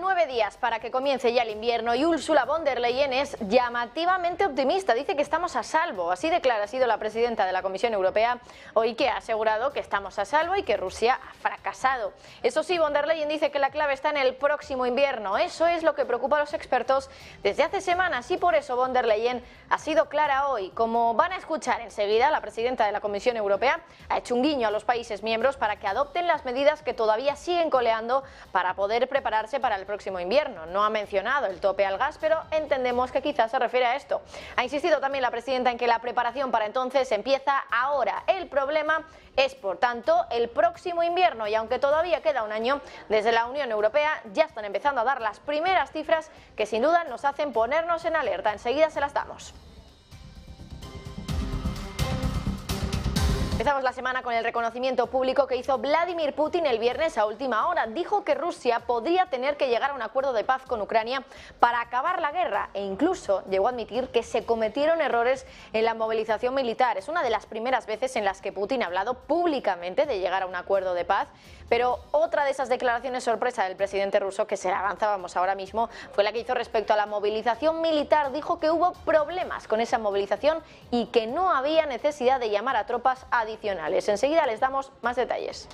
9 días para que comience ya el invierno y Ursula von der Leyen es llamativamente optimista. Dice que estamos a salvo. Así declara, ha sido la presidenta de la Comisión Europea hoy, que ha asegurado que estamos a salvo y que Rusia ha fracasado. Eso sí, von der Leyen dice que la clave está en el próximo invierno. Eso es lo que preocupa a los expertos desde hace semanas y por eso von der Leyen ha sido clara hoy. Como van a escuchar enseguida, la presidenta de la Comisión Europea ha hecho un guiño a los países miembros para que adopten las medidas que todavía siguen coleando para poder prepararse para el próximo invierno. No ha mencionado el tope al gas, pero entendemos que quizás se refiere a esto. Ha insistido también la presidenta en que la preparación para entonces empieza ahora. El problema es, por tanto, el próximo invierno, y aunque todavía queda un año, desde la Unión Europea ya están empezando a dar las primeras cifras que sin duda nos hacen ponernos en alerta. Enseguida se las damos. Empezamos la semana con el reconocimiento público que hizo Vladimir Putin el viernes a última hora. Dijo que Rusia podría tener que llegar a un acuerdo de paz con Ucrania para acabar la guerra e incluso llegó a admitir que se cometieron errores en la movilización militar. Es una de las primeras veces en las que Putin ha hablado públicamente de llegar a un acuerdo de paz, pero otra de esas declaraciones sorpresa del presidente ruso, que se la avanzábamos ahora mismo, fue la que hizo respecto a la movilización militar. Dijo que hubo problemas con esa movilización y que no había necesidad de llamar a tropas adicionales. Enseguida les damos más detalles.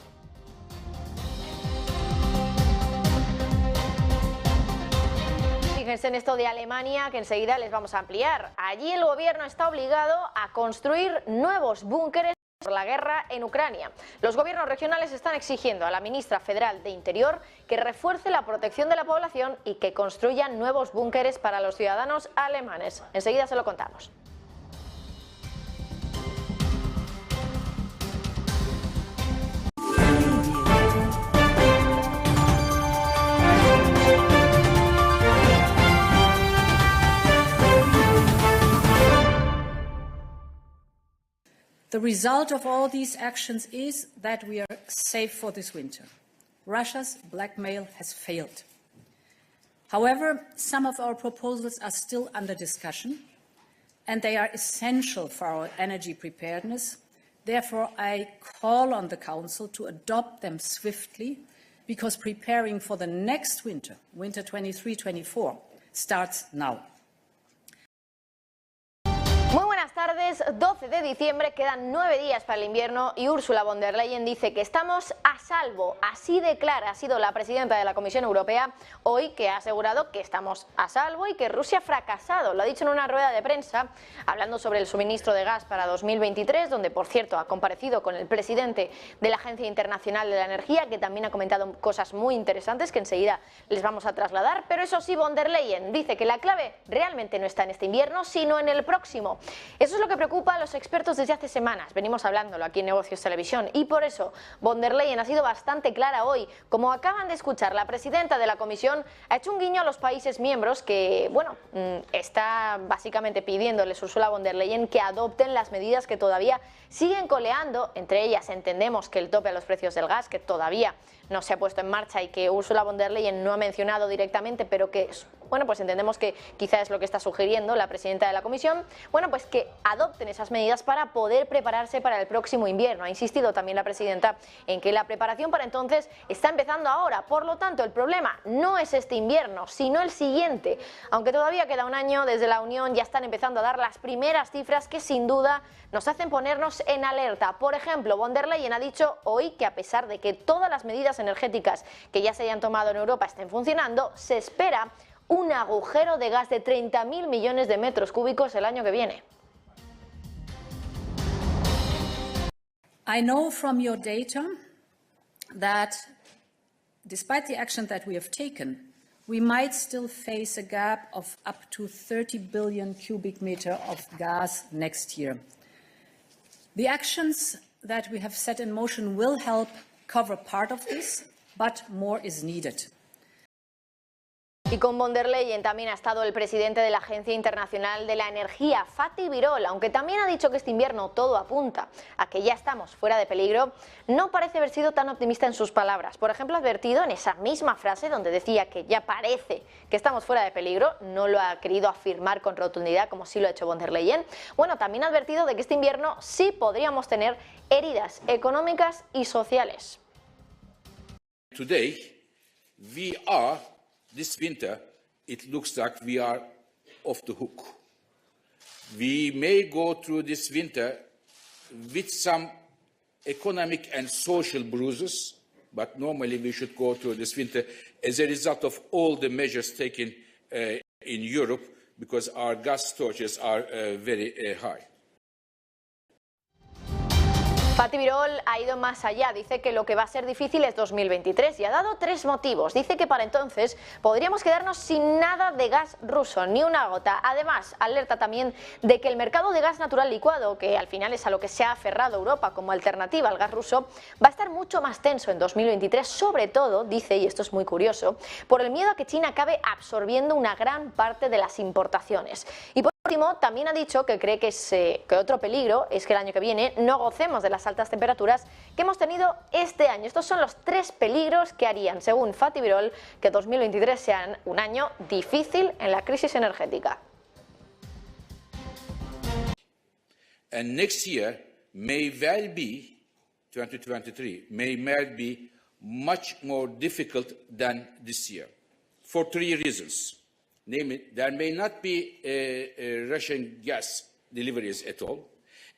Fíjense en esto de Alemania, que enseguida les vamos a ampliar. Allí el gobierno está obligado a construir nuevos búnkeres por la guerra en Ucrania. Los gobiernos regionales están exigiendo a la ministra federal de Interior que refuerce la protección de la población y que construyan nuevos búnkeres para los ciudadanos alemanes. Enseguida se lo contamos. The result of all these actions is that we are safe for this winter. Russia's blackmail has failed. However, some of our proposals are still under discussion, and they are essential for our energy preparedness. Therefore, I call on the Council to adopt them swiftly, because preparing for the next winter, winter 23-24, starts now. Muy buenas tardes, 12 de diciembre, quedan 9 días para el invierno y Ursula von der Leyen dice que estamos a salvo. Así declara, ha sido la presidenta de la Comisión Europea hoy, que ha asegurado que estamos a salvo y que Rusia ha fracasado. Lo ha dicho en una rueda de prensa, hablando sobre el suministro de gas para 2023, donde por cierto ha comparecido con el presidente de la Agencia Internacional de la Energía, que también ha comentado cosas muy interesantes que enseguida les vamos a trasladar. Pero eso sí, von der Leyen dice que la clave realmente no está en este invierno, sino en el próximo. Eso es lo que preocupa a los expertos desde hace semanas. Venimos hablándolo aquí en Negocios Televisión y por eso von der Leyen ha sido bastante clara hoy. Como acaban de escuchar, la presidenta de la Comisión ha hecho un guiño a los países miembros que, bueno, está básicamente pidiéndoles Ursula von der Leyen que adopten las medidas que todavía siguen coleando. Entre ellas entendemos que el tope a los precios del gas, que todavía no se ha puesto en marcha y que Ursula von der Leyen no ha mencionado directamente, pero que, bueno, pues entendemos que quizá es lo que está sugiriendo la presidenta de la Comisión. Bueno, pues que adopten esas medidas para poder prepararse para el próximo invierno. Ha insistido también la presidenta en que la preparación para entonces está empezando ahora. Por lo tanto, el problema no es este invierno, sino el siguiente. Aunque todavía queda un año, desde la Unión ya están empezando a dar las primeras cifras que sin duda nos hacen ponernos en alerta. Por ejemplo, von der Leyen ha dicho hoy que a pesar de que todas las medidas energéticas que ya se hayan tomado en Europa estén funcionando, se espera un agujero de gas de 30.000 millones de metros cúbicos el año que viene. I know from your data that despite the action that we have taken, we might still face a gap of up to 30 billion cubic meter of gas next year. The actions that we have set in motion will help cover part of this, but more is needed. Y con von der Leyen también ha estado el presidente de la Agencia Internacional de la Energía, Fatih Birol. Aunque también ha dicho que este invierno todo apunta a que ya estamos fuera de peligro, no parece haber sido tan optimista en sus palabras. Por ejemplo, ha advertido en esa misma frase donde decía que ya parece que estamos fuera de peligro, no lo ha querido afirmar con rotundidad como sí lo ha hecho von der Leyen. Bueno, también ha advertido de que este invierno sí podríamos tener heridas económicas y sociales. Today, we are this winter, it looks like we are off the hook. We may go through this winter with some economic and social bruises, but normally we should go through this winter as a result of all the measures taken in Europe, because our gas storages are very high. Fatih Birol ha ido más allá, dice que lo que va a ser difícil es 2023 y ha dado 3 motivos. Dice que para entonces podríamos quedarnos sin nada de gas ruso, ni una gota. Además, alerta también de que el mercado de gas natural licuado, que al final es a lo que se ha aferrado Europa como alternativa al gas ruso, va a estar mucho más tenso en 2023, sobre todo, dice, y esto es muy curioso, por el miedo a que China acabe absorbiendo una gran parte de las importaciones. Y por último, también ha dicho que cree que otro peligro es que el año que viene no gocemos de las altas temperaturas que hemos tenido este año. Estos son los 3 peligros que harían, según Fatih Birol, que 2023 sea un año difícil en la crisis energética. And next year may well be, 2023, may well be much more difficult than this year, for 3 reasons. Namely, there may not be Russian gas deliveries at all.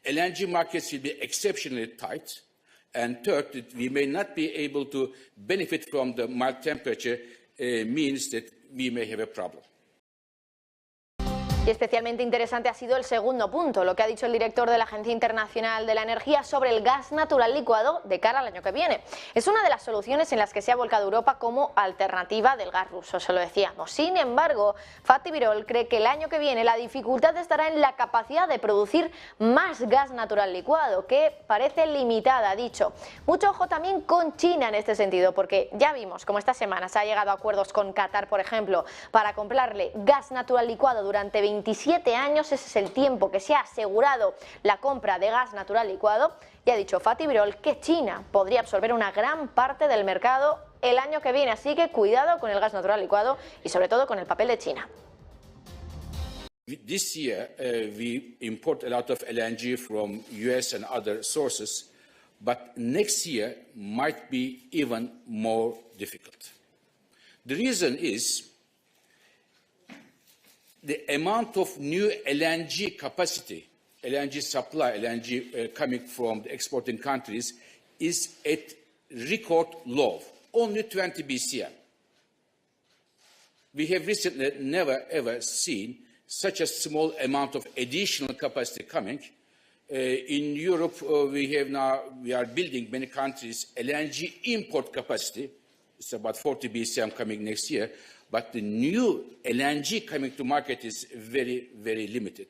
LNG markets will be exceptionally tight. And third, we may not be able to benefit from the mild temperature, means that we may have a problem. Y especialmente interesante ha sido el segundo punto, lo que ha dicho el director de la Agencia Internacional de la Energía sobre el gas natural licuado de cara al año que viene. Es una de las soluciones en las que se ha volcado Europa como alternativa del gas ruso, se lo decíamos. Sin embargo, Fatih Birol cree que el año que viene la dificultad estará en la capacidad de producir más gas natural licuado, que parece limitada, ha dicho. Mucho ojo también con China en este sentido, porque ya vimos cómo esta semana se ha llegado a acuerdos con Qatar, por ejemplo, para comprarle gas natural licuado durante 27 años, ese es el tiempo que se ha asegurado la compra de gas natural licuado, y ha dicho Fatih Birol que China podría absorber una gran parte del mercado el año que viene, así que cuidado con el gas natural licuado y sobre todo con el papel de China. This year we import a lot of LNG from US and other sources, but next year might be even more difficult. The reason is the amount of new LNG capacity, LNG supply, LNG coming from the exporting countries is at record low, only 20 BCM. We have recently never ever seen such a small amount of additional capacity coming. In Europe, we are building many countries LNG import capacity. It's about 40 BCM coming next year. But the new LNG coming to market is very, very limited.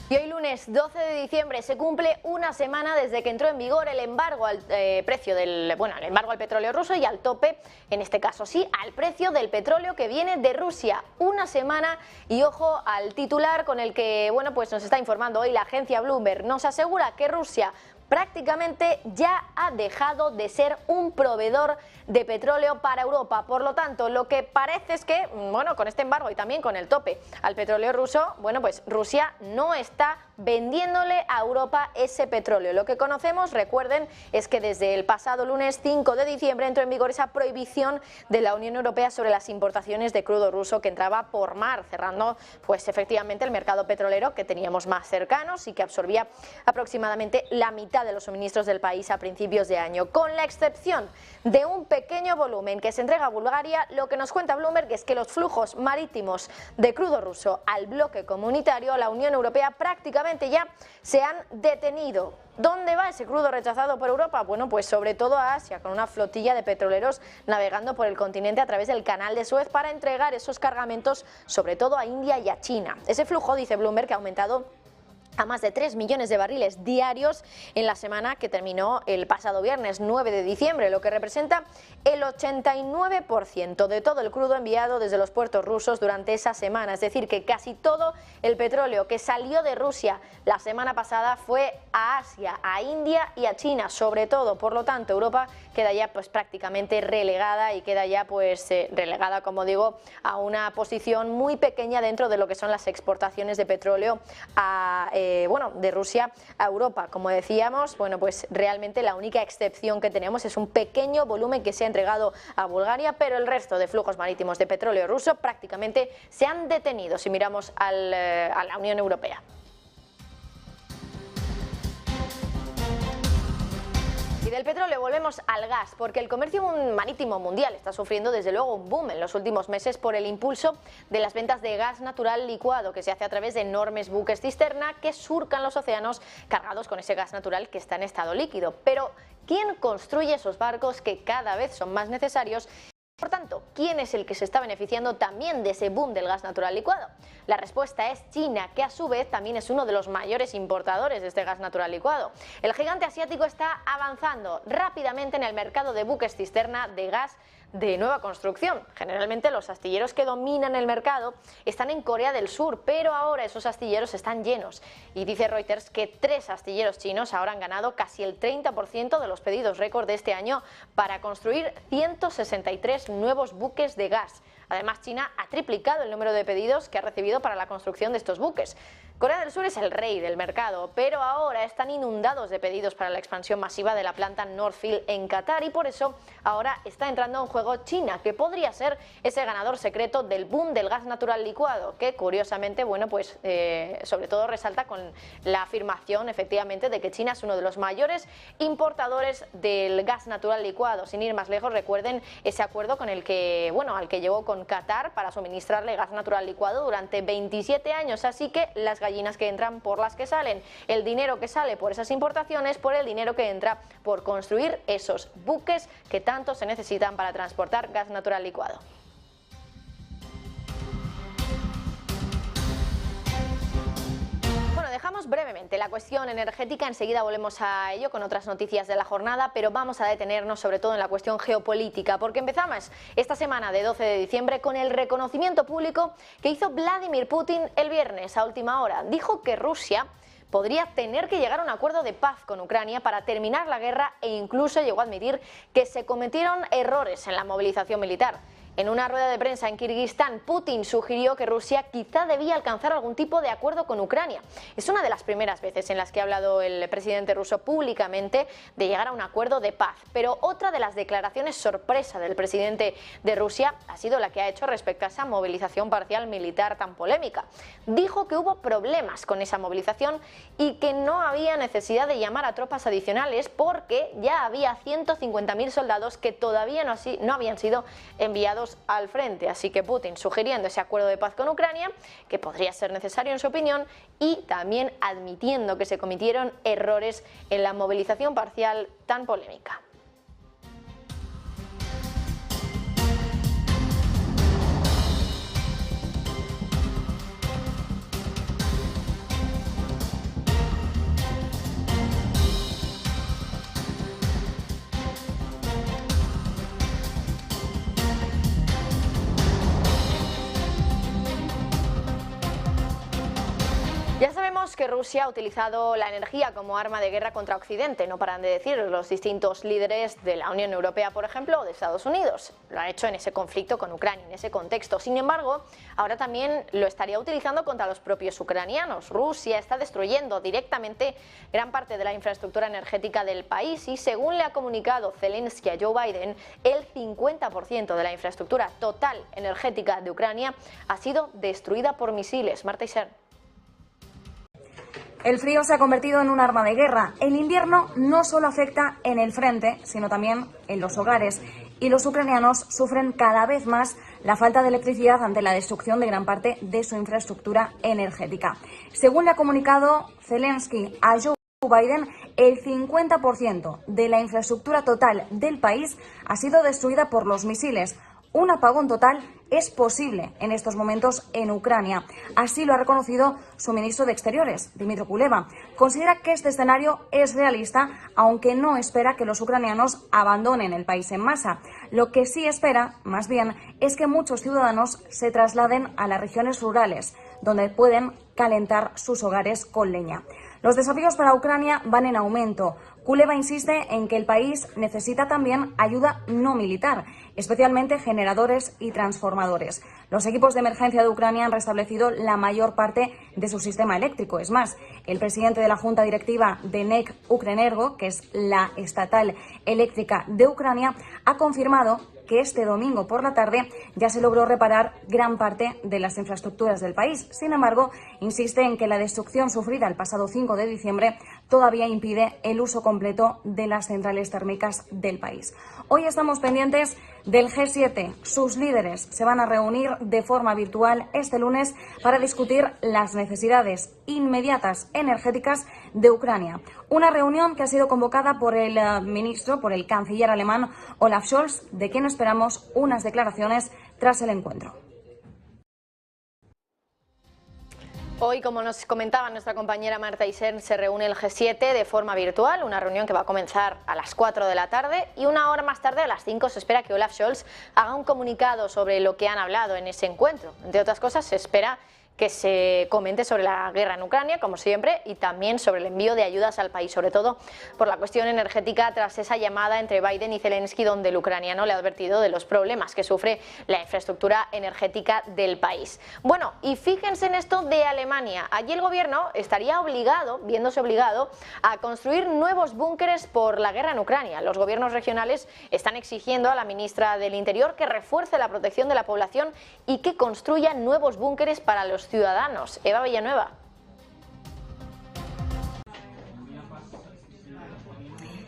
Y hoy lunes 12 de diciembre se cumple una semana desde que entró en vigor el embargo al el embargo al petróleo ruso y al tope, en este caso sí, al precio del petróleo que viene de Rusia. Una semana y ojo al titular con el que pues nos está informando hoy la agencia Bloomberg. Nos asegura que Rusia prácticamente ya ha dejado de ser un proveedor de petróleo para Europa. Por lo tanto, lo que parece es que, con este embargo y también con el tope al petróleo ruso, pues Rusia no está vendiéndole a Europa ese petróleo. Lo que conocemos, recuerden, es que desde el pasado lunes 5 de diciembre entró en vigor esa prohibición de la Unión Europea sobre las importaciones de crudo ruso que entraba por mar, cerrando pues efectivamente el mercado petrolero que teníamos más cercanos y que absorbía aproximadamente la mitad de los suministros del país a principios de año. Con la excepción de un pequeño volumen que se entrega a Bulgaria, lo que nos cuenta Bloomberg es que los flujos marítimos de crudo ruso al bloque comunitario, la Unión Europea, prácticamente ya se han detenido. ¿Dónde va ese crudo rechazado por Europa? Pues sobre todo a Asia, con una flotilla de petroleros navegando por el continente a través del canal de Suez para entregar esos cargamentos sobre todo a India y a China. Ese flujo, dice Bloomberg, que ha aumentado a más de 3 millones de barriles diarios en la semana que terminó el pasado viernes 9 de diciembre, lo que representa el 89% de todo el crudo enviado desde los puertos rusos durante esa semana. Es decir, que casi todo el petróleo que salió de Rusia la semana pasada fue a Asia, a India y a China, sobre todo. Por lo tanto, Europa queda ya pues prácticamente relegada y queda ya relegada, como digo, a una posición muy pequeña dentro de lo que son las exportaciones de petróleo a de Rusia a Europa. Como decíamos, pues realmente la única excepción que tenemos es un pequeño volumen que se ha entregado a Bulgaria, pero el resto de flujos marítimos de petróleo ruso prácticamente se han detenido si miramos a la Unión Europea. Y del petróleo volvemos al gas, porque el comercio marítimo mundial está sufriendo desde luego un boom en los últimos meses por el impulso de las ventas de gas natural licuado que se hace a través de enormes buques cisterna que surcan los océanos cargados con ese gas natural que está en estado líquido. Pero ¿quién construye esos barcos que cada vez son más necesarios? Por tanto, ¿quién es el que se está beneficiando también de ese boom del gas natural licuado? La respuesta es China, que a su vez también es uno de los mayores importadores de este gas natural licuado. El gigante asiático está avanzando rápidamente en el mercado de buques cisterna de gas de nueva construcción. Generalmente los astilleros que dominan el mercado están en Corea del Sur, pero ahora esos astilleros están llenos. Y dice Reuters que 3 astilleros chinos ahora han ganado casi el 30% de los pedidos récord de este año para construir 163 nuevos buques de gas. Además, China ha triplicado el número de pedidos que ha recibido para la construcción de estos buques. Corea del Sur es el rey del mercado, pero ahora están inundados de pedidos para la expansión masiva de la planta North Field en Qatar y por eso ahora está entrando en juego China, que podría ser ese ganador secreto del boom del gas natural licuado, que curiosamente, sobre todo resalta con la afirmación efectivamente de que China es uno de los mayores importadores del gas natural licuado. Sin ir más lejos, recuerden ese acuerdo con el que, al que llegó con Qatar para suministrarle gas natural licuado durante 27 años, así que las gallinas que entran por las que salen, el dinero que sale por esas importaciones, por el dinero que entra por construir esos buques que tanto se necesitan para transportar gas natural licuado. Dejamos brevemente la cuestión energética, enseguida volvemos a ello con otras noticias de la jornada, pero vamos a detenernos sobre todo en la cuestión geopolítica, porque empezamos esta semana de 12 de diciembre con el reconocimiento público que hizo Vladimir Putin el viernes a última hora. Dijo que Rusia podría tener que llegar a un acuerdo de paz con Ucrania para terminar la guerra e incluso llegó a admitir que se cometieron errores en la movilización militar. En una rueda de prensa en Kirguistán, Putin sugirió que Rusia quizá debía alcanzar algún tipo de acuerdo con Ucrania. Es una de las primeras veces en las que ha hablado el presidente ruso públicamente de llegar a un acuerdo de paz. Pero otra de las declaraciones sorpresa del presidente de Rusia ha sido la que ha hecho respecto a esa movilización parcial militar tan polémica. Dijo que hubo problemas con esa movilización y que no había necesidad de llamar a tropas adicionales porque ya había 150.000 soldados que todavía no habían sido enviados al frente. Así que Putin sugiriendo ese acuerdo de paz con Ucrania, que podría ser necesario en su opinión, y también admitiendo que se cometieron errores en la movilización parcial tan polémica. Ya sabemos que Rusia ha utilizado la energía como arma de guerra contra Occidente, no paran de decir los distintos líderes de la Unión Europea, por ejemplo, o de Estados Unidos. Lo ha hecho en ese conflicto con Ucrania, en ese contexto. Sin embargo, ahora también lo estaría utilizando contra los propios ucranianos. Rusia está destruyendo directamente gran parte de la infraestructura energética del país y, según le ha comunicado Zelensky a Joe Biden, el 50% de la infraestructura total energética de Ucrania ha sido destruida por misiles. Marta Isern. El frío se ha convertido en un arma de guerra. El invierno no solo afecta en el frente, sino también en los hogares. Y los ucranianos sufren cada vez más la falta de electricidad ante la destrucción de gran parte de su infraestructura energética. Según le ha comunicado Zelensky a Joe Biden, el 50% de la infraestructura total del país ha sido destruida por los misiles. Un apagón total es posible en estos momentos en Ucrania. Así lo ha reconocido su ministro de Exteriores, Dmytro Kuleba. Considera que este escenario es realista, aunque no espera que los ucranianos abandonen el país en masa. Lo que sí espera, más bien, es que muchos ciudadanos se trasladen a las regiones rurales, donde pueden calentar sus hogares con leña. Los desafíos para Ucrania van en aumento. Kuleva insiste en que el país necesita también ayuda no militar, especialmente generadores y transformadores. Los equipos de emergencia de Ucrania han restablecido la mayor parte de su sistema eléctrico. Es más, el presidente de la Junta Directiva de NEK Ukrenergo, que es la estatal eléctrica de Ucrania, ha confirmado que este domingo por la tarde ya se logró reparar gran parte de las infraestructuras del país. Sin embargo, insiste en que la destrucción sufrida el pasado 5 de diciembre todavía impide el uso completo de las centrales térmicas del país. Hoy estamos pendientes del G7. Sus líderes se van a reunir de forma virtual este lunes para discutir las necesidades inmediatas energéticas de Ucrania. Una reunión que ha sido convocada por el canciller alemán Olaf Scholz, de quien esperamos unas declaraciones tras el encuentro. Hoy, como nos comentaba nuestra compañera Marta Isern, se reúne el G7 de forma virtual, una reunión que va a comenzar a las 4 de la tarde y una hora más tarde, a las 5, se espera que Olaf Scholz haga un comunicado sobre lo que han hablado en ese encuentro. Entre otras cosas, se espera que se comente sobre la guerra en Ucrania, como siempre, y también sobre el envío de ayudas al país, sobre todo por la cuestión energética tras esa llamada entre Biden y Zelensky, donde el ucraniano le ha advertido de los problemas que sufre la infraestructura energética del país. Bueno, y fíjense en esto de Alemania. Allí el gobierno estaría viéndose obligado a construir nuevos búnkeres por la guerra en Ucrania. Los gobiernos regionales están exigiendo a la ministra del Interior que refuerce la protección de la población y que construya nuevos búnkeres para los ciudadanos. Eva Villanueva.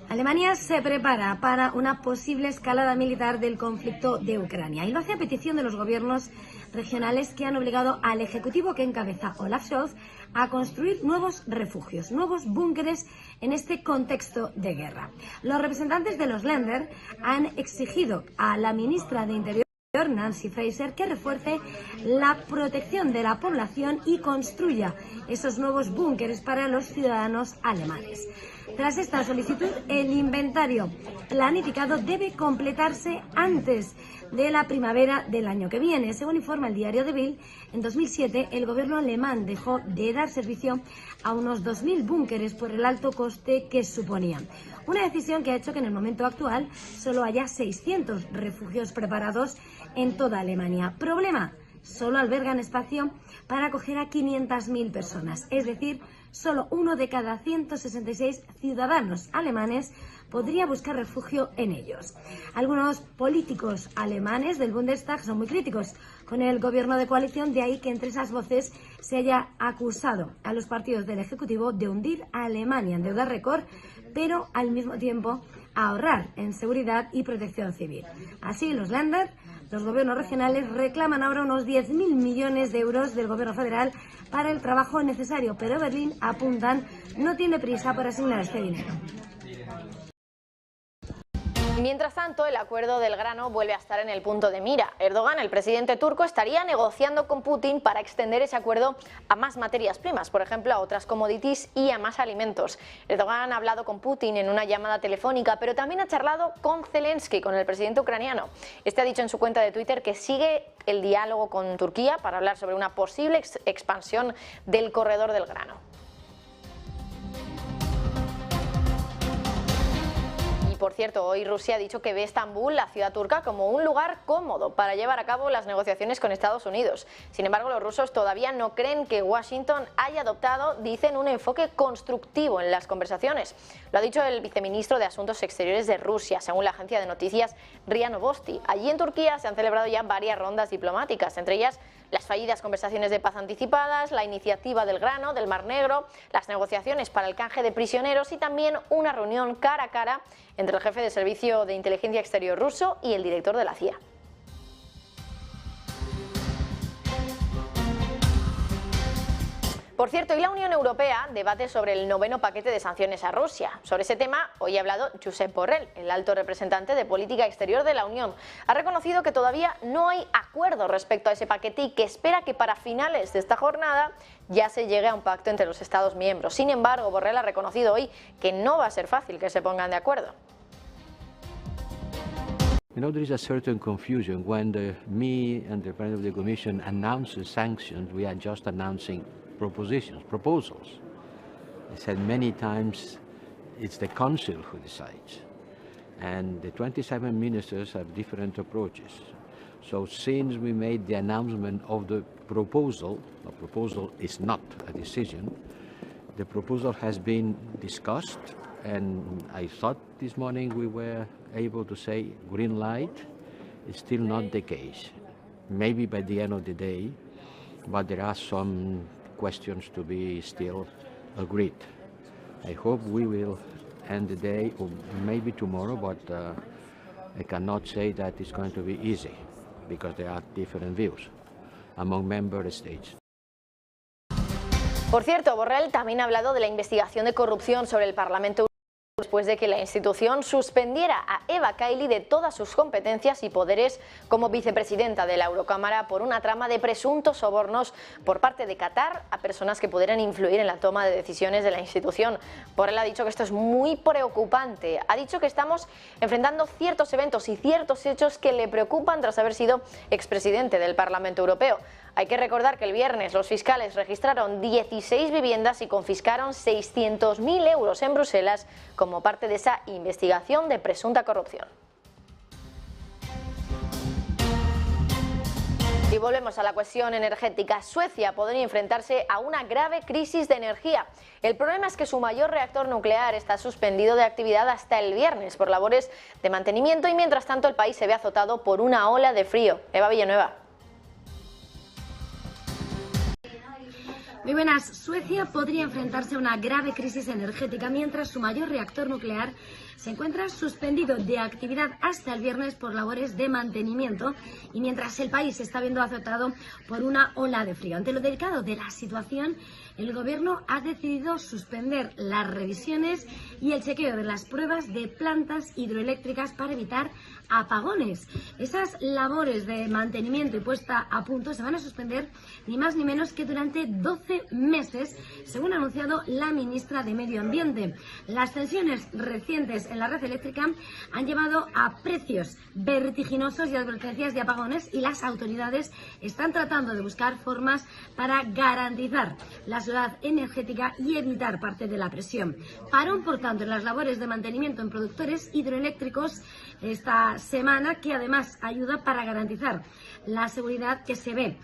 Alemania se prepara para una posible escalada militar del conflicto de Ucrania y lo hace a petición de los gobiernos regionales que han obligado al ejecutivo que encabeza Olaf Scholz a construir nuevos refugios, nuevos búnkeres en este contexto de guerra. Los representantes de los Länder han exigido a la ministra de Interior, Nancy Faeser, que refuerce la protección de la población y construya esos nuevos búnkeres para los ciudadanos alemanes. Tras esta solicitud, el inventario planificado debe completarse antes de la primavera del año que viene. Según informa el diario The Bild, en 2007 el gobierno alemán dejó de dar servicio a unos 2.000 búnkeres por el alto coste que suponían. Una decisión que ha hecho que en el momento actual solo haya 600 refugios preparados en toda Alemania. Problema: solo albergan espacio para acoger a 500.000 personas, es decir, solo uno de cada 166 ciudadanos alemanes podría buscar refugio en ellos. Algunos políticos alemanes del Bundestag son muy críticos con el gobierno de coalición, de ahí que entre esas voces se haya acusado a los partidos del Ejecutivo de hundir a Alemania en deuda récord, pero al mismo tiempo ahorrar en seguridad y protección civil. Así, los Länder, los gobiernos regionales, reclaman ahora unos 10.000 millones de euros del gobierno federal para el trabajo necesario, pero Berlín, apuntan, no tiene prisa por asignar este dinero. Mientras tanto, el acuerdo del grano vuelve a estar en el punto de mira. Erdogan, el presidente turco, estaría negociando con Putin para extender ese acuerdo a más materias primas, por ejemplo, a otras commodities y a más alimentos. Erdogan ha hablado con Putin en una llamada telefónica, pero también ha charlado con Zelensky, con el presidente ucraniano. Este ha dicho en su cuenta de Twitter que sigue el diálogo con Turquía para hablar sobre una posible expansión del corredor del grano. Por cierto, hoy Rusia ha dicho que ve Estambul, la ciudad turca, como un lugar cómodo para llevar a cabo las negociaciones con Estados Unidos. Sin embargo, los rusos todavía no creen que Washington haya adoptado, dicen, un enfoque constructivo en las conversaciones. Lo ha dicho el viceministro de Asuntos Exteriores de Rusia, según la agencia de noticias RIA Novosti. Allí en Turquía se han celebrado ya varias rondas diplomáticas, entre ellas las fallidas conversaciones de paz anticipadas, la iniciativa del grano, del Mar Negro, las negociaciones para el canje de prisioneros y también una reunión cara a cara entre el jefe de Servicio de Inteligencia Exterior ruso y el director de la CIA. Por cierto, y la Unión Europea debate sobre el 9º paquete de sanciones a Rusia. Sobre ese tema hoy ha hablado Josep Borrell, el alto representante de política exterior de la Unión. Ha reconocido que todavía no hay acuerdo respecto a ese paquete y que espera que para finales de esta jornada ya se llegue a un pacto entre los Estados miembros. Sin embargo, Borrell ha reconocido hoy que no va a ser fácil que se pongan de acuerdo. You know, there is a certain confusion when me and the President of the Commission announces sanctions. We are just announcing proposals. I said many times it's the Council who decides. And the 27 ministers have different approaches. So since we made the announcement of the proposal is not a decision, the proposal has been discussed, and I thought this morning we were able to say green light. It's still not the case. Maybe by the end of the day, but there are some questions to be still agreed. I hope we will end the day, or maybe tomorrow, but I cannot say that it's going to be easy, because there are different views among member states. Por cierto, Borrell también ha hablado de la investigación de corrupción sobre el Parlamento Europeo después de que la institución suspendiera a Eva Kaili de todas sus competencias y poderes como vicepresidenta de la Eurocámara por una trama de presuntos sobornos por parte de Qatar a personas que pudieran influir en la toma de decisiones de la institución. Borrell ha dicho que esto es muy preocupante. Ha dicho que estamos enfrentando ciertos eventos y ciertos hechos que le preocupan tras haber sido expresidente del Parlamento Europeo. Hay que recordar que el viernes los fiscales registraron 16 viviendas y confiscaron 600.000 euros en Bruselas como parte de esa investigación de presunta corrupción. Y volvemos a la cuestión energética. Suecia podría enfrentarse a una grave crisis de energía. El problema es que su mayor reactor nuclear está suspendido de actividad hasta el viernes por labores de mantenimiento y mientras tanto el país se ve azotado por una ola de frío. Eva Villanueva. Muy buenas. Suecia podría enfrentarse a una grave crisis energética mientras su mayor reactor nuclear se encuentra suspendido de actividad hasta el viernes por labores de mantenimiento y mientras el país se está viendo azotado por una ola de frío. Ante lo delicado de la situación, el gobierno ha decidido suspender las revisiones y el chequeo de las pruebas de plantas hidroeléctricas para evitar apagones. Esas labores de mantenimiento y puesta a punto se van a suspender ni más ni menos que durante 12 meses, según ha anunciado la ministra de Medio Ambiente. Las tensiones recientes en la red eléctrica han llevado a precios vertiginosos y advertencias de apagones y las autoridades están tratando de buscar formas para garantizar la seguridad energética y evitar parte de la presión. Parón, por tanto, en las labores de mantenimiento en productores hidroeléctricos esta semana, que además ayuda para garantizar la seguridad que se ve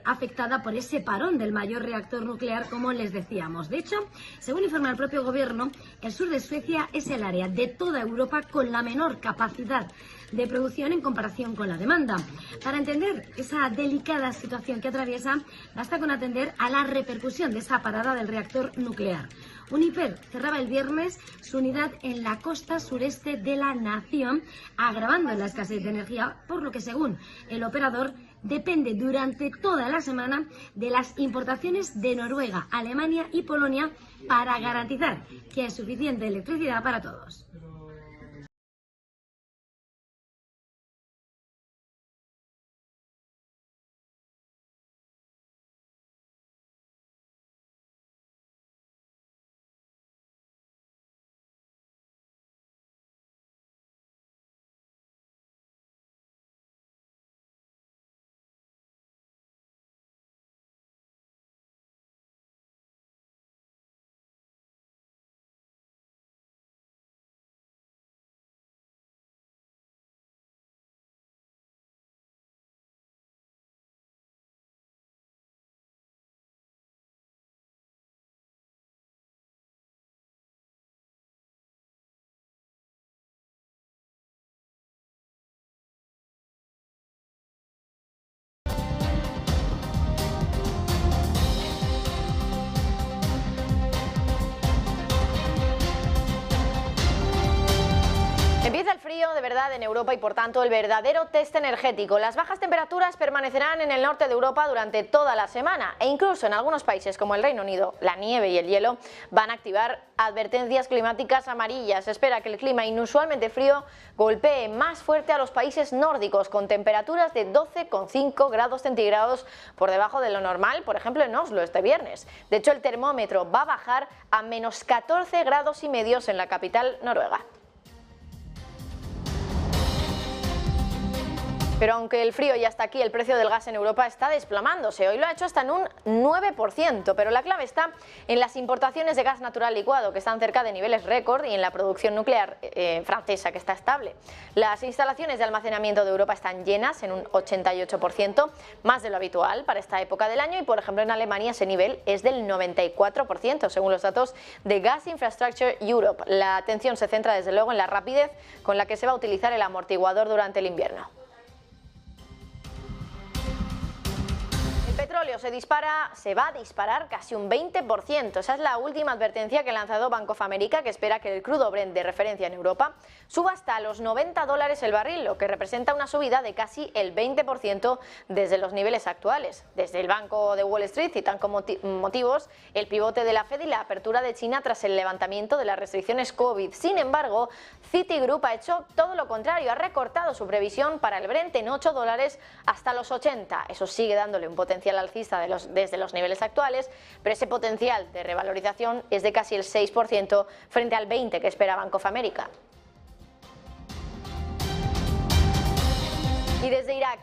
afectada por ese parón del mayor reactor nuclear, como les decíamos. De hecho, según informa el propio gobierno, el sur de Suecia es el área de toda Europa con la menor capacidad de producción en comparación con la demanda. Para entender esa delicada situación que atraviesa, basta con atender a la repercusión de esa parada del reactor nuclear. Uniper cerraba el viernes su unidad en la costa sureste de la nación, agravando la escasez de energía, por lo que, según el operador, depende durante toda la semana de las importaciones de Noruega, Alemania y Polonia para garantizar que hay suficiente electricidad para todos. Empieza el frío de verdad en Europa y por tanto el verdadero test energético. Las bajas temperaturas permanecerán en el norte de Europa durante toda la semana e incluso en algunos países como el Reino Unido, la nieve y el hielo van a activar advertencias climáticas amarillas. Se espera que el clima inusualmente frío golpee más fuerte a los países nórdicos con temperaturas de 12,5 grados centígrados por debajo de lo normal, por ejemplo en Oslo este viernes. De hecho, el termómetro va a bajar a menos 14 grados y medio en la capital noruega. Pero aunque el frío ya está aquí, el precio del gas en Europa está desplomándose. Hoy lo ha hecho hasta en un 9%, pero la clave está en las importaciones de gas natural licuado, que están cerca de niveles récord, y en la producción nuclear francesa, que está estable. Las instalaciones de almacenamiento de Europa están llenas en un 88%, más de lo habitual para esta época del año, y por ejemplo en Alemania ese nivel es del 94%, según los datos de Gas Infrastructure Europe. La atención se centra desde luego en la rapidez con la que se va a utilizar el amortiguador durante el invierno. El petróleo se va a disparar casi un 20%. Esa es la última advertencia que ha lanzado Bank of America, que espera que el crudo Brent de referencia en Europa suba hasta los $90 el barril, lo que representa una subida de casi el 20% desde los niveles actuales. Desde el Banco de Wall Street citan como motivos el pivote de la Fed y la apertura de China tras el levantamiento de las restricciones COVID. Sin embargo, Citigroup ha hecho todo lo contrario, ha recortado su previsión para el Brent en $8 hasta los 80. Eso sigue dándole un potencial alcista desde los niveles actuales, pero ese potencial de revalorización es de casi el 6% frente al 20% que espera Bank of America. Y desde Irak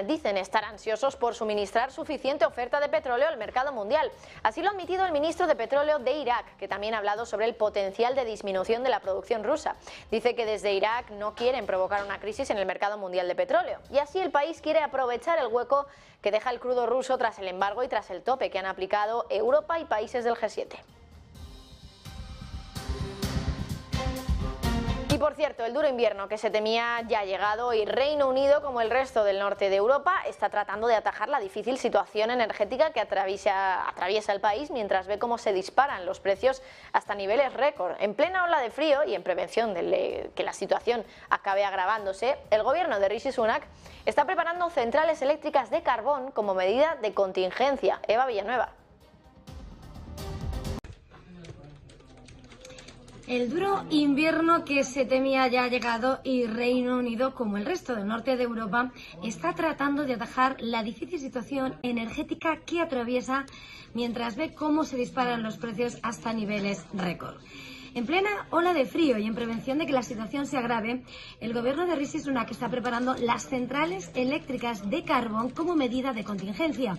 dicen estar ansiosos por suministrar suficiente oferta de petróleo al mercado mundial. Así lo ha admitido el ministro de Petróleo de Irak, que también ha hablado sobre el potencial de disminución de la producción rusa. Dice que desde Irak no quieren provocar una crisis en el mercado mundial de petróleo, y así el país quiere aprovechar el hueco que deja el crudo ruso tras el embargo y tras el tope que han aplicado Europa y países del G7. Y por cierto, el duro invierno que se temía ya ha llegado, y Reino Unido, como el resto del norte de Europa, está tratando de atajar la difícil situación energética que atraviesa el país, mientras ve cómo se disparan los precios hasta niveles récord. En plena ola de frío y en prevención de que la situación acabe agravándose, el gobierno de Rishi Sunak está preparando centrales eléctricas de carbón como medida de contingencia. Eva Villanueva. El duro invierno que se temía ya ha llegado, y Reino Unido, como el resto del norte de Europa, está tratando de atajar la difícil situación energética que atraviesa, mientras ve cómo se disparan los precios hasta niveles récord. En plena ola de frío y en prevención de que la situación se agrave, el gobierno de Rishi Sunak está preparando las centrales eléctricas de carbón como medida de contingencia.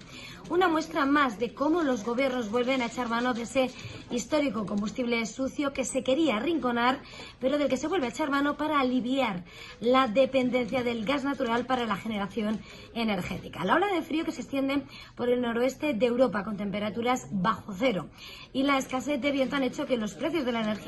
Una muestra más de cómo los gobiernos vuelven a echar mano de ese histórico combustible sucio que se quería arrinconar, pero del que se vuelve a echar mano para aliviar la dependencia del gas natural para la generación energética. La ola de frío que se extiende por el noroeste de Europa con temperaturas bajo cero y la escasez de viento han hecho que los precios de la energía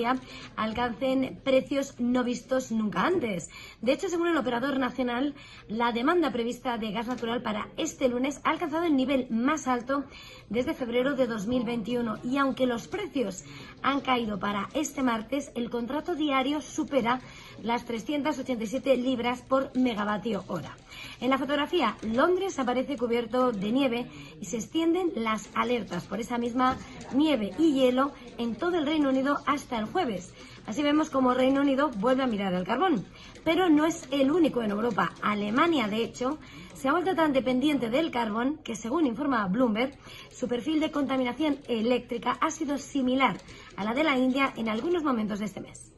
alcancen precios no vistos nunca antes. De hecho, según el operador nacional, la demanda prevista de gas natural para este lunes ha alcanzado el nivel más alto desde febrero de 2021, y aunque los precios han caído para este martes, el contrato diario supera las 387 libras por megavatio hora. En la fotografía, Londres aparece cubierto de nieve y se extienden las alertas por esa misma nieve y hielo en todo el Reino Unido hasta el jueves. Así vemos como Reino Unido vuelve a mirar al carbón. Pero no es el único en Europa. Alemania, de hecho, se ha vuelto tan dependiente del carbón que, según informa Bloomberg, su perfil de contaminación eléctrica ha sido similar a la de la India en algunos momentos de este mes.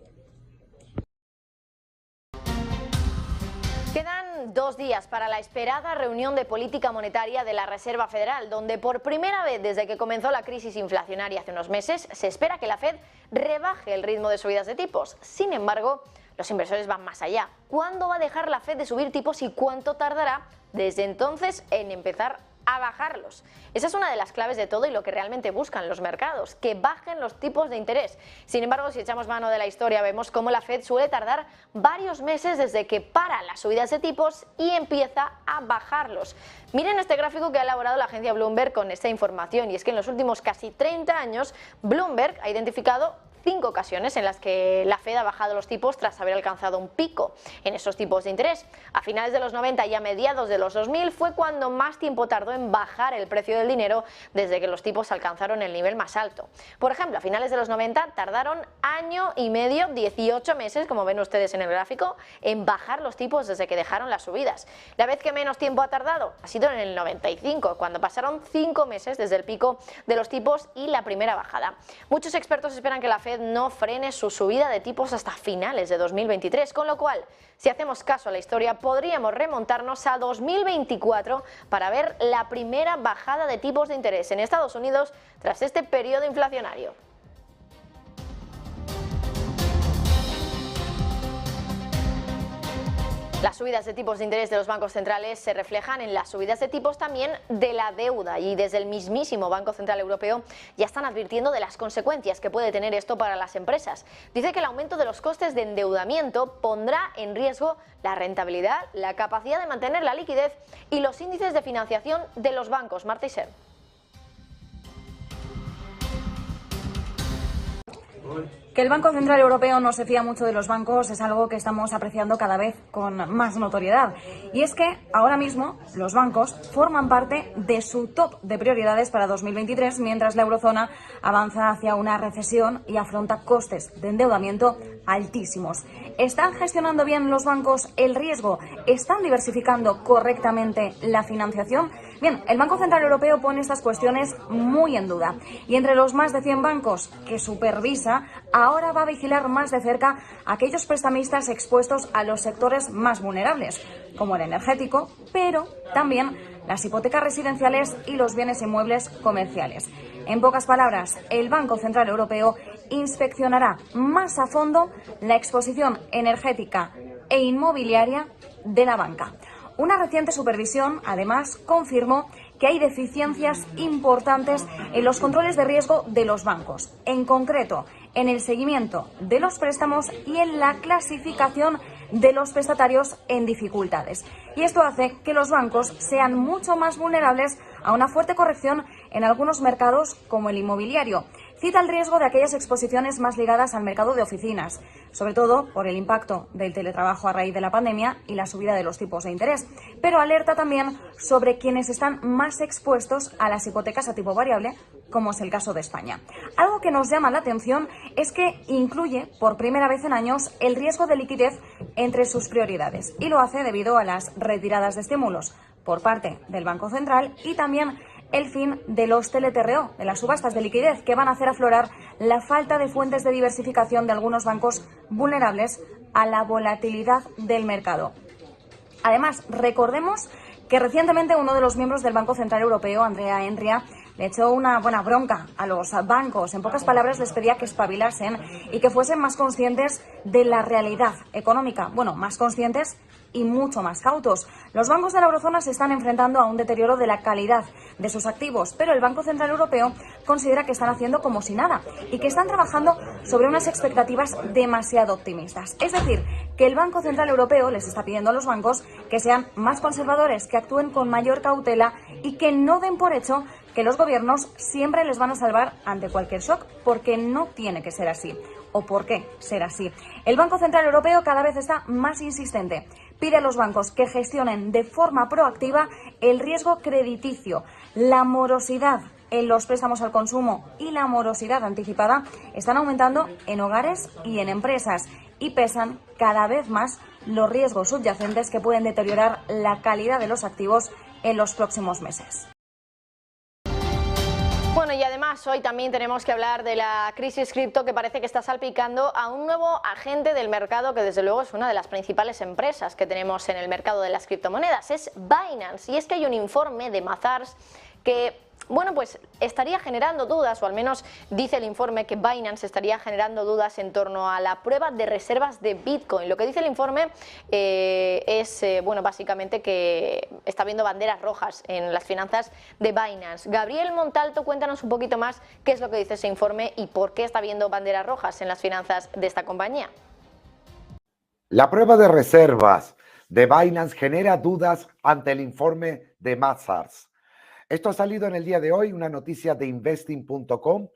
Quedan 2 días para la esperada reunión de política monetaria de la Reserva Federal, donde por primera vez desde que comenzó la crisis inflacionaria hace unos meses se espera que la Fed rebaje el ritmo de subidas de tipos. Sin embargo, los inversores van más allá. ¿Cuándo va a dejar la Fed de subir tipos y cuánto tardará desde entonces en empezar a bajarlos? Esa es una de las claves de todo y lo que realmente buscan los mercados, que bajen los tipos de interés. Sin embargo, si echamos mano de la historia, vemos cómo la Fed suele tardar varios meses desde que para las subidas de tipos y empieza a bajarlos. Miren este gráfico que ha elaborado la agencia Bloomberg con esta información, y es que en los últimos casi 30 años Bloomberg ha identificado 5 ocasiones en las que la Fed ha bajado los tipos tras haber alcanzado un pico en esos tipos de interés. A finales de los 90 y a mediados de los 2000 fue cuando más tiempo tardó en bajar el precio del dinero desde que los tipos alcanzaron el nivel más alto. Por ejemplo, a finales de los 90 tardaron año y medio, 18 meses, como ven ustedes en el gráfico, en bajar los tipos desde que dejaron las subidas. La vez que menos tiempo ha tardado ha sido en el 95, cuando pasaron 5 meses desde el pico de los tipos y la primera bajada. Muchos expertos esperan que la Fed Fed no frene su subida de tipos hasta finales de 2023, con lo cual, si hacemos caso a la historia, podríamos remontarnos a 2024 para ver la primera bajada de tipos de interés en Estados Unidos tras este periodo inflacionario. Las subidas de tipos de interés de los bancos centrales se reflejan en las subidas de tipos también de la deuda, y desde el mismísimo Banco Central Europeo ya están advirtiendo de las consecuencias que puede tener esto para las empresas. Dice que el aumento de los costes de endeudamiento pondrá en riesgo la rentabilidad, la capacidad de mantener la liquidez y los índices de financiación de los bancos. Marta Isern. Que el Banco Central Europeo no se fía mucho de los bancos es algo que estamos apreciando cada vez con más notoriedad. Y es que ahora mismo los bancos forman parte de su top de prioridades para 2023, mientras la eurozona avanza hacia una recesión y afronta costes de endeudamiento altísimos. ¿Están gestionando bien los bancos el riesgo? ¿Están diversificando correctamente la financiación? Bien, el Banco Central Europeo pone estas cuestiones muy en duda. Y entre los más de 100 bancos que supervisa, ahora va a vigilar más de cerca a aquellos prestamistas expuestos a los sectores más vulnerables, como el energético, pero también las hipotecas residenciales y los bienes inmuebles comerciales. En pocas palabras, el Banco Central Europeo inspeccionará más a fondo la exposición energética e inmobiliaria de la banca. Una reciente supervisión, además, confirmó que hay deficiencias importantes en los controles de riesgo de los bancos, en concreto en el seguimiento de los préstamos y en la clasificación de los prestatarios en dificultades. Y esto hace que los bancos sean mucho más vulnerables a una fuerte corrección en algunos mercados como el inmobiliario. Cita el riesgo de aquellas exposiciones más ligadas al mercado de oficinas, sobre todo por el impacto del teletrabajo a raíz de la pandemia y la subida de los tipos de interés, pero alerta también sobre quienes están más expuestos a las hipotecas a tipo variable, como es el caso de España. Algo que nos llama la atención es que incluye por primera vez en años el riesgo de liquidez entre sus prioridades, y lo hace debido a las retiradas de estímulos por parte del Banco Central y también el fin de los TLTRO, de las subastas de liquidez, que van a hacer aflorar la falta de fuentes de diversificación de algunos bancos vulnerables a la volatilidad del mercado. Además, recordemos que recientemente uno de los miembros del Banco Central Europeo, Andrea Enria, le echó una buena bronca a los bancos. En pocas palabras, les pedía que espabilasen y que fuesen más conscientes de la realidad económica. Bueno, más conscientes y mucho más cautos. Los bancos de la eurozona se están enfrentando a un deterioro de la calidad de sus activos, pero el Banco Central Europeo considera que están haciendo como si nada y que están trabajando sobre unas expectativas demasiado optimistas. Es decir, que el Banco Central Europeo les está pidiendo a los bancos que sean más conservadores, que actúen con mayor cautela y que no den por hecho que los gobiernos siempre les van a salvar ante cualquier shock, porque no tiene que ser así. ¿O por qué ser así? El Banco Central Europeo cada vez está más insistente. Pide a los bancos que gestionen de forma proactiva el riesgo crediticio, la morosidad en los préstamos al consumo y la morosidad anticipada están aumentando en hogares y en empresas y pesan cada vez más los riesgos subyacentes que pueden deteriorar la calidad de los activos en los próximos meses. Bueno, y además hoy también tenemos que hablar de la crisis cripto, que parece que está salpicando a un nuevo agente del mercado que desde luego es una de las principales empresas que tenemos en el mercado de las criptomonedas, es Binance. Y es que hay un informe de Mazars que, bueno, pues estaría generando dudas, o al menos dice el informe que Binance estaría generando dudas en torno a la prueba de reservas de Bitcoin. Lo que dice el informe es, bueno, básicamente que está viendo banderas rojas en las finanzas de Binance. Gabriel Montalto, cuéntanos un poquito más qué es lo que dice ese informe y por qué está viendo banderas rojas en las finanzas de esta compañía. La prueba de reservas de Binance genera dudas ante el informe de Mazars. Esto ha salido en el día de hoy, una noticia de investing.com,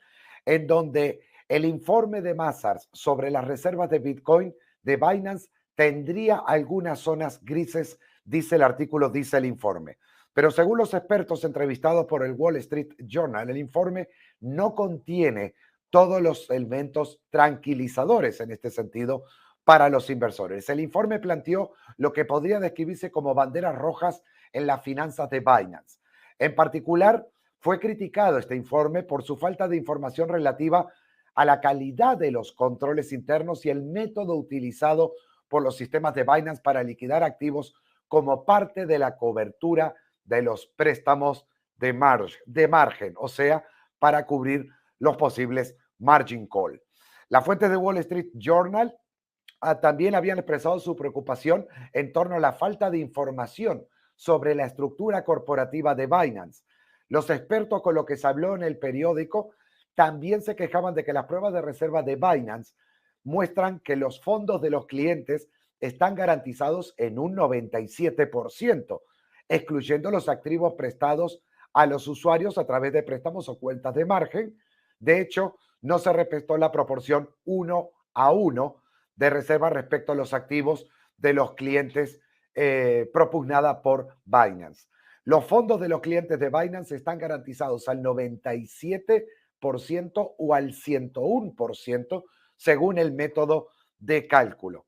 en donde el informe de Mazars sobre las reservas de Bitcoin de Binance tendría algunas zonas grises, dice el artículo, dice el informe. Pero según los expertos entrevistados por el Wall Street Journal, el informe no contiene todos los elementos tranquilizadores en este sentido para los inversores. El informe planteó lo que podría describirse como banderas rojas en las finanzas de Binance. En particular, fue criticado este informe por su falta de información relativa a la calidad de los controles internos y el método utilizado por los sistemas de Binance para liquidar activos como parte de la cobertura de los préstamos de margen, o sea, para cubrir los posibles margin call. Las fuentes de Wall Street Journal también habían expresado su preocupación en torno a la falta de información sobre la estructura corporativa de Binance. Los expertos con los que se habló en el periódico también se quejaban de que las pruebas de reserva de Binance muestran que los fondos de los clientes están garantizados en un 97%, excluyendo los activos prestados a los usuarios a través de préstamos o cuentas de margen. De hecho, no se respetó la proporción 1:1 de reserva respecto a los activos de los clientes propugnada por Binance. Los fondos de los clientes de Binance están garantizados al 97% o al 101% según el método de cálculo.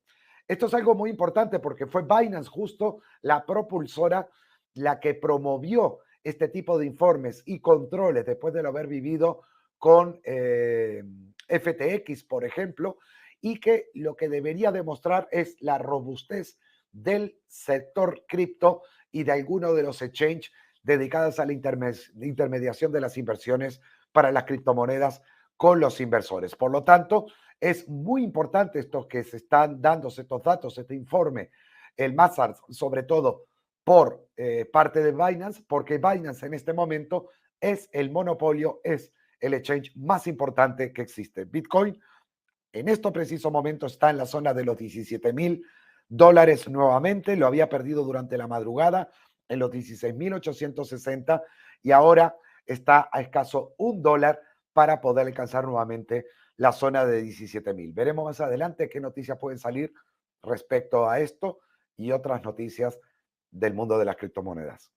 Esto es algo muy importante porque fue Binance justo la propulsora, la que promovió este tipo de informes y controles después de lo haber vivido con FTX, por ejemplo, y que lo que debería demostrar es la robustez del sector cripto y de alguno de los exchanges dedicados a la intermediación de las inversiones para las criptomonedas con los inversores. Por lo tanto, es muy importante esto que se están dando, estos datos, este informe, el Mazars, sobre todo por parte de Binance, porque Binance en este momento es el monopolio, es el exchange más importante que existe. Bitcoin en este preciso momento está en la zona de los $17,000 nuevamente, lo había perdido durante la madrugada en los 16,860 y ahora está a escaso $1 para poder alcanzar nuevamente la zona de 17,000. Veremos más adelante qué noticias pueden salir respecto a esto y otras noticias del mundo de las criptomonedas.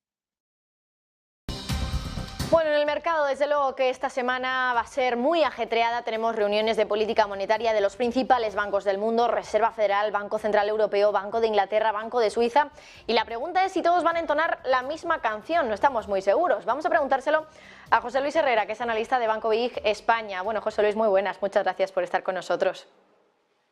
Bueno, en el mercado, desde luego que esta semana va a ser muy ajetreada. Tenemos reuniones de política monetaria de los principales bancos del mundo, Reserva Federal, Banco Central Europeo, Banco de Inglaterra, Banco de Suiza. Y la pregunta es si todos van a entonar la misma canción. No estamos muy seguros. Vamos a preguntárselo a José Luis Herrera, que es analista de Banco BIG España. Bueno, José Luis, muy buenas. Muchas gracias por estar con nosotros.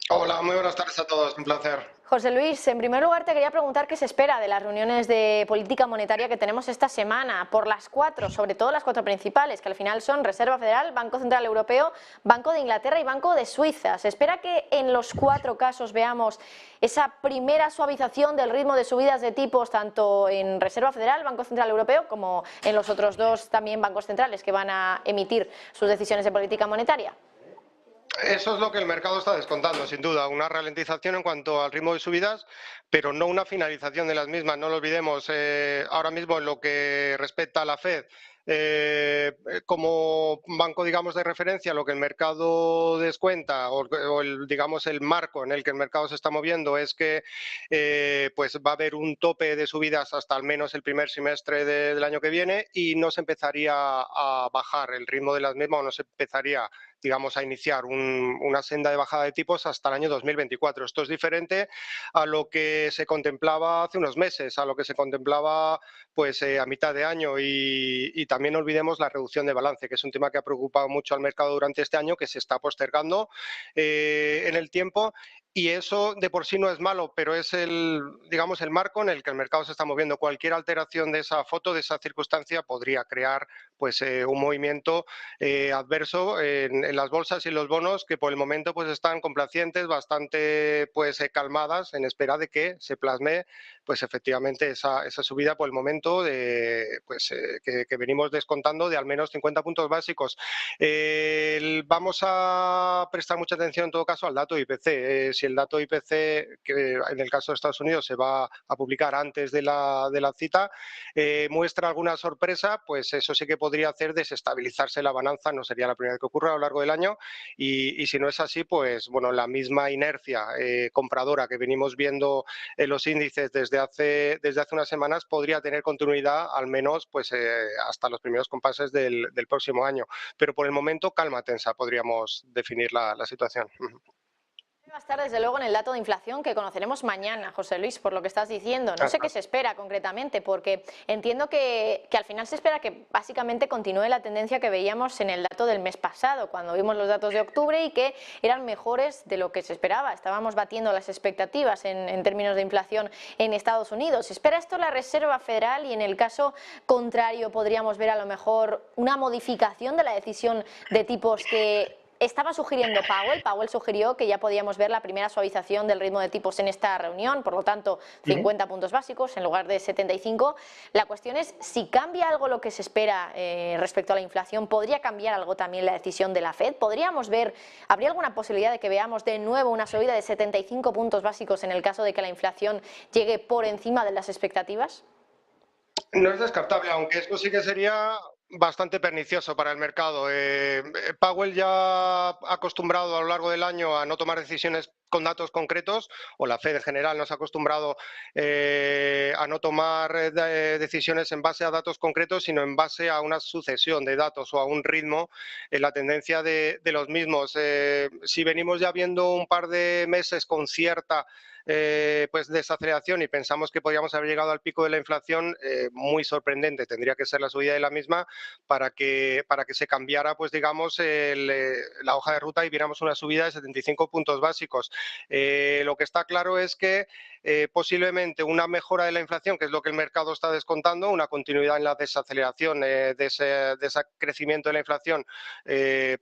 Hola, muy buenas tardes a todos. Un placer. José Luis, en primer lugar te quería preguntar qué se espera de las reuniones de política monetaria que tenemos esta semana, por las cuatro, sobre todo las cuatro principales, que al final son Reserva Federal, Banco Central Europeo, Banco de Inglaterra y Banco de Suiza. ¿Se espera que en los cuatro casos veamos esa primera suavización del ritmo de subidas de tipos, tanto en Reserva Federal, Banco Central Europeo, como en los otros dos también bancos centrales que van a emitir sus decisiones de política monetaria? Eso es lo que el mercado está descontando, sin duda, una ralentización en cuanto al ritmo de subidas, pero no una finalización de las mismas. No lo olvidemos, ahora mismo en lo que respecta a la Fed, como banco, digamos, de referencia, lo que el mercado descuenta o el, digamos, el marco en el que el mercado se está moviendo es que pues va a haber un tope de subidas hasta al menos el primer semestre del año que viene y no se empezaría a bajar el ritmo de las mismas o no se empezaría, digamos, a iniciar una senda de bajada de tipos hasta el año 2024. Esto es diferente a lo que se contemplaba hace unos meses, a lo que se contemplaba pues a mitad de año y también no olvidemos la reducción de balance, que es un tema que ha preocupado mucho al mercado durante este año, que se está postergando en el tiempo. Y eso de por sí no es malo, pero es digamos, el marco en el que el mercado se está moviendo. Cualquier alteración de esa foto, de esa circunstancia, podría crear pues, un movimiento adverso en las bolsas y los bonos que por el momento pues, están complacientes, bastante pues, calmadas, en espera de que se plasme pues, efectivamente esa subida por el momento pues, que venimos descontando de al menos 50 puntos básicos. Vamos a prestar mucha atención en todo caso al dato IPC. Si el dato IPC, que en el caso de Estados Unidos se va a publicar antes de la cita, muestra alguna sorpresa, pues eso sí que podría hacer desestabilizarse la balanza, no sería la primera vez que ocurra a lo largo del año, y si no es así, pues bueno, la misma inercia compradora que venimos viendo en los índices desde hace unas semanas podría tener continuidad al menos pues hasta los primeros compases del próximo año, pero por el momento calma tensa podríamos definir la situación. Va a estar desde luego en el dato de inflación que conoceremos mañana, José Luis, por lo que estás diciendo. No sé qué se espera concretamente, porque entiendo que al final se espera que básicamente continúe la tendencia que veíamos en el dato del mes pasado, cuando vimos los datos de octubre y que eran mejores de lo que se esperaba. Estábamos batiendo las expectativas en términos de inflación en Estados Unidos. ¿Espera esto la Reserva Federal y en el caso contrario podríamos ver a lo mejor una modificación de la decisión de tipos que estaba sugiriendo Powell? Powell sugirió que ya podíamos ver la primera suavización del ritmo de tipos en esta reunión, por lo tanto 50 puntos básicos en lugar de 75. La cuestión es si cambia algo lo que se espera respecto a la inflación, ¿podría cambiar algo también la decisión de la Fed? ¿Podríamos ver, habría alguna posibilidad de que veamos de nuevo una subida de 75 puntos básicos en el caso de que la inflación llegue por encima de las expectativas? No es descartable, aunque esto sí que sería bastante pernicioso para el mercado. Powell ya ha acostumbrado a lo largo del año a no tomar decisiones con datos concretos, o la Fed en general nos ha acostumbrado a no tomar decisiones en base a datos concretos, sino en base a una sucesión de datos o a un ritmo en la tendencia de los mismos. Si venimos ya viendo un par de meses con cierta pues desaceleración y pensamos que podríamos haber llegado al pico de la inflación, muy sorprendente tendría que ser la subida de la misma para que se cambiara, pues digamos, la hoja de ruta y viéramos una subida de 75 puntos básicos. Lo que está claro es que posiblemente una mejora de la inflación, que es lo que el mercado está descontando, una continuidad en la desaceleración de ese crecimiento de la inflación,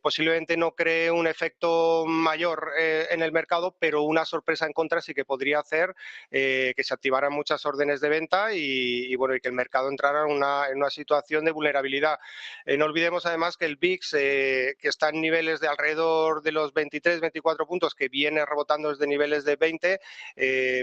posiblemente no cree un efecto mayor en el mercado, pero una sorpresa en contra sí que podría hacer que se activaran muchas órdenes de venta y bueno, y que el mercado entrara en una situación de vulnerabilidad. No olvidemos además que el VIX, que está en niveles de alrededor de los 23-24 puntos, que viene rebotando desde niveles de 20,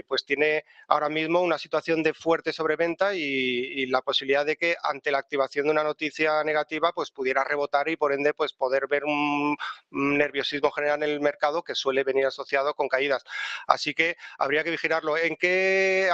pues tiene ahora mismo una situación de fuerte sobreventa y la posibilidad de que ante la activación de una noticia negativa pues pudiera rebotar y por ende pues poder ver un nerviosismo general en el mercado que suele venir asociado con caídas. Así que habría que vigilarlo. ¿A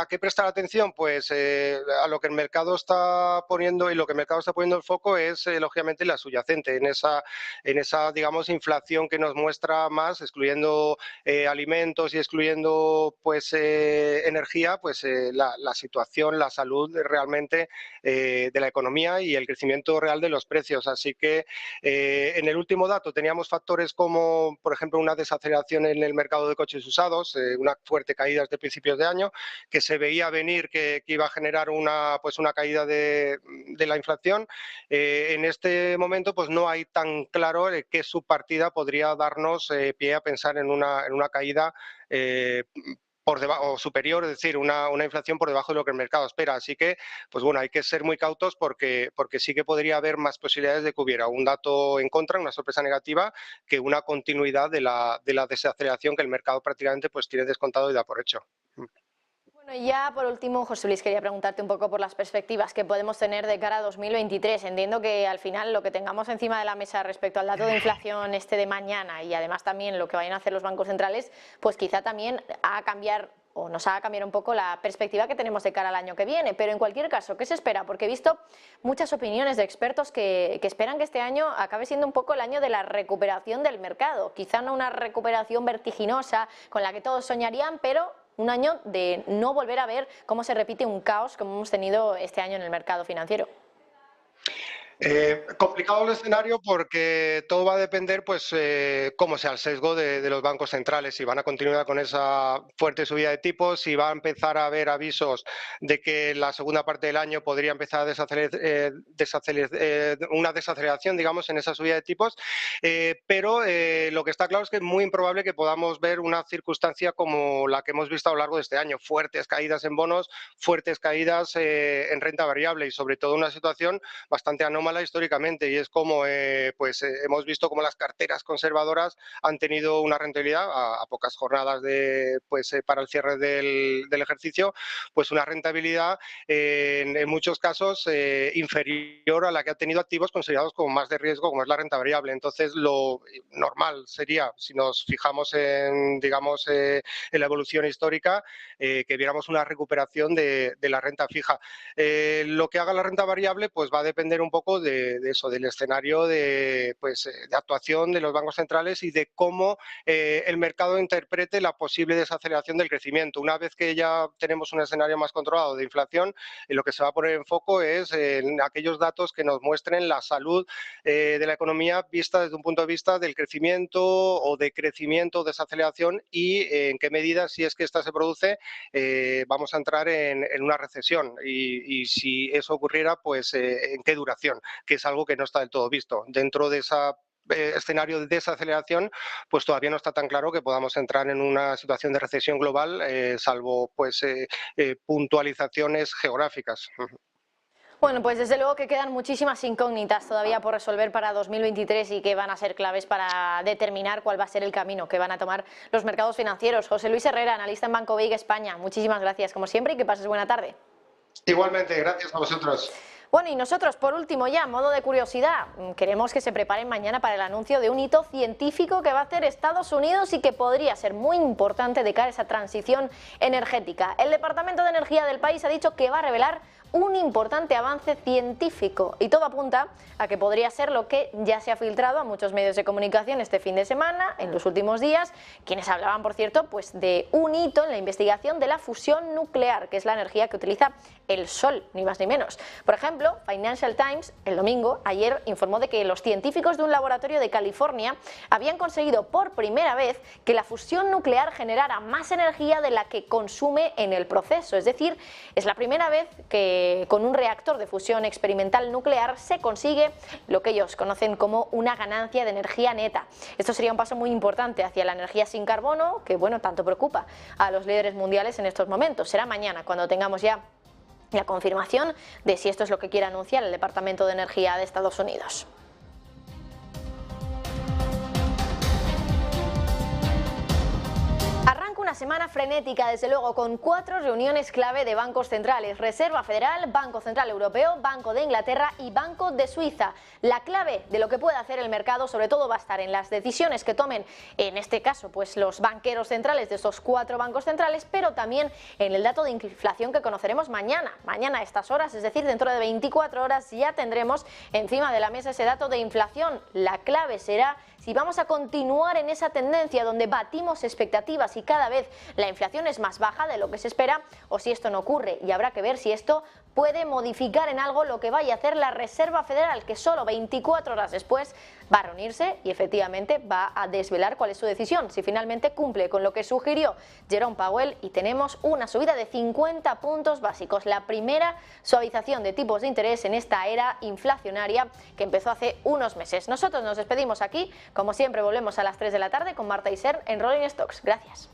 qué prestar atención? Pues a lo que el mercado está poniendo, y lo que el mercado está poniendo el foco es lógicamente la subyacente, en esa digamos inflación que nos muestra más, excluyendo alimentos y excluyendo pues energía, pues la situación, la salud realmente de la economía y el crecimiento real de los precios. Así que en el último dato teníamos factores como, por ejemplo, una desaceleración en el mercado de coches usados, una fuerte caída desde principios de año, que se veía venir que iba a generar una caída de la inflación. En este momento pues no hay tan claro qué subpartida podría darnos pie a pensar en una caída por debajo o superior, es decir, una inflación por debajo de lo que el mercado espera. Así que, pues bueno, hay que ser muy cautos porque sí que podría haber más posibilidades de que hubiera un dato en contra, una sorpresa negativa, que una continuidad de la desaceleración que el mercado prácticamente pues tiene descontado y da por hecho. Bueno, y ya por último, José Luis, quería preguntarte un poco por las perspectivas que podemos tener de cara a 2023. Entiendo que al final lo que tengamos encima de la mesa respecto al dato de inflación de mañana y además también lo que vayan a hacer los bancos centrales, pues quizá también haga cambiar o nos haga cambiar un poco la perspectiva que tenemos de cara al año que viene. Pero en cualquier caso, ¿qué se espera? Porque he visto muchas opiniones de expertos que esperan que este año acabe siendo un poco el año de la recuperación del mercado. Quizá no una recuperación vertiginosa con la que todos soñarían, pero un año de no volver a ver cómo se repite un caos como hemos tenido este año en el mercado financiero. Complicado el escenario porque todo va a depender pues cómo sea el sesgo de los bancos centrales, si van a continuar con esa fuerte subida de tipos, si va a empezar a haber avisos de que la segunda parte del año podría empezar a una desaceleración, digamos, en esa subida de tipos, pero lo que está claro es que es muy improbable que podamos ver una circunstancia como la que hemos visto a lo largo de este año, fuertes caídas en bonos, fuertes caídas en renta variable y sobre todo una situación bastante anómala históricamente, y es como hemos visto como las carteras conservadoras han tenido una rentabilidad a pocas jornadas para el cierre del ejercicio, pues una rentabilidad en muchos casos inferior a la que ha tenido activos considerados como más de riesgo, como es la renta variable. Entonces lo normal sería, si nos fijamos en la evolución histórica, que viéramos una recuperación de la renta fija. Lo que haga la renta variable pues va a depender un poco poco de eso, del escenario de actuación de los bancos centrales y de cómo el mercado interprete la posible desaceleración del crecimiento. Una vez que ya tenemos un escenario más controlado de inflación, lo que se va a poner en foco es en aquellos datos que nos muestren la salud de la economía vista desde un punto de vista del crecimiento o de crecimiento, desaceleración y en qué medida, si es que esta se produce, vamos a entrar en una recesión y si eso ocurriera, pues en qué duración, que es algo que no está del todo visto. Dentro de ese escenario de desaceleración, pues todavía no está tan claro que podamos entrar en una situación de recesión global, salvo puntualizaciones geográficas. Bueno, pues desde luego que quedan muchísimas incógnitas todavía por resolver para 2023 y que van a ser claves para determinar cuál va a ser el camino que van a tomar los mercados financieros. José Luis Herrera, analista en Banco BIG España, muchísimas gracias como siempre y que pases buena tarde. Igualmente, gracias a vosotros. Bueno, y nosotros, por último ya, a modo de curiosidad, queremos que se preparen mañana para el anuncio de un hito científico que va a hacer Estados Unidos y que podría ser muy importante de cara a esa transición energética. El Departamento de Energía del país ha dicho que va a revelar un importante avance científico y todo apunta a que podría ser lo que ya se ha filtrado a muchos medios de comunicación este fin de semana, en los últimos días, quienes hablaban, por cierto, pues de un hito en la investigación de la fusión nuclear, que es la energía que utiliza el Sol, ni más ni menos. Por ejemplo, Financial Times, el domingo, ayer, informó de que los científicos de un laboratorio de California habían conseguido por primera vez que la fusión nuclear generara más energía de la que consume en el proceso. Es decir, es la primera vez que con un reactor de fusión experimental nuclear se consigue lo que ellos conocen como una ganancia de energía neta. Esto sería un paso muy importante hacia la energía sin carbono, que bueno, tanto preocupa a los líderes mundiales en estos momentos. Será mañana cuando tengamos ya la confirmación de si esto es lo que quiere anunciar el Departamento de Energía de Estados Unidos. Arranca una semana frenética, desde luego, con 4 reuniones clave de bancos centrales: Reserva Federal, Banco Central Europeo, Banco de Inglaterra y Banco de Suiza. La clave de lo que puede hacer el mercado sobre todo va a estar en las decisiones que tomen, en este caso, pues los banqueros centrales de estos 4 bancos centrales, pero también en el dato de inflación que conoceremos mañana. Mañana a estas horas, es decir, dentro de 24 horas ya tendremos encima de la mesa ese dato de inflación. La clave será si vamos a continuar en esa tendencia donde batimos expectativas y cada vez la inflación es más baja de lo que se espera, o si esto no ocurre, y habrá que ver si esto puede modificar en algo lo que vaya a hacer la Reserva Federal, que solo 24 horas después va a reunirse y efectivamente va a desvelar cuál es su decisión, si finalmente cumple con lo que sugirió Jerome Powell y tenemos una subida de 50 puntos básicos, la primera suavización de tipos de interés en esta era inflacionaria que empezó hace unos meses. Nosotros nos despedimos aquí, como siempre volvemos a las 3 de la tarde con Marta Isern en Rolling Stocks. Gracias.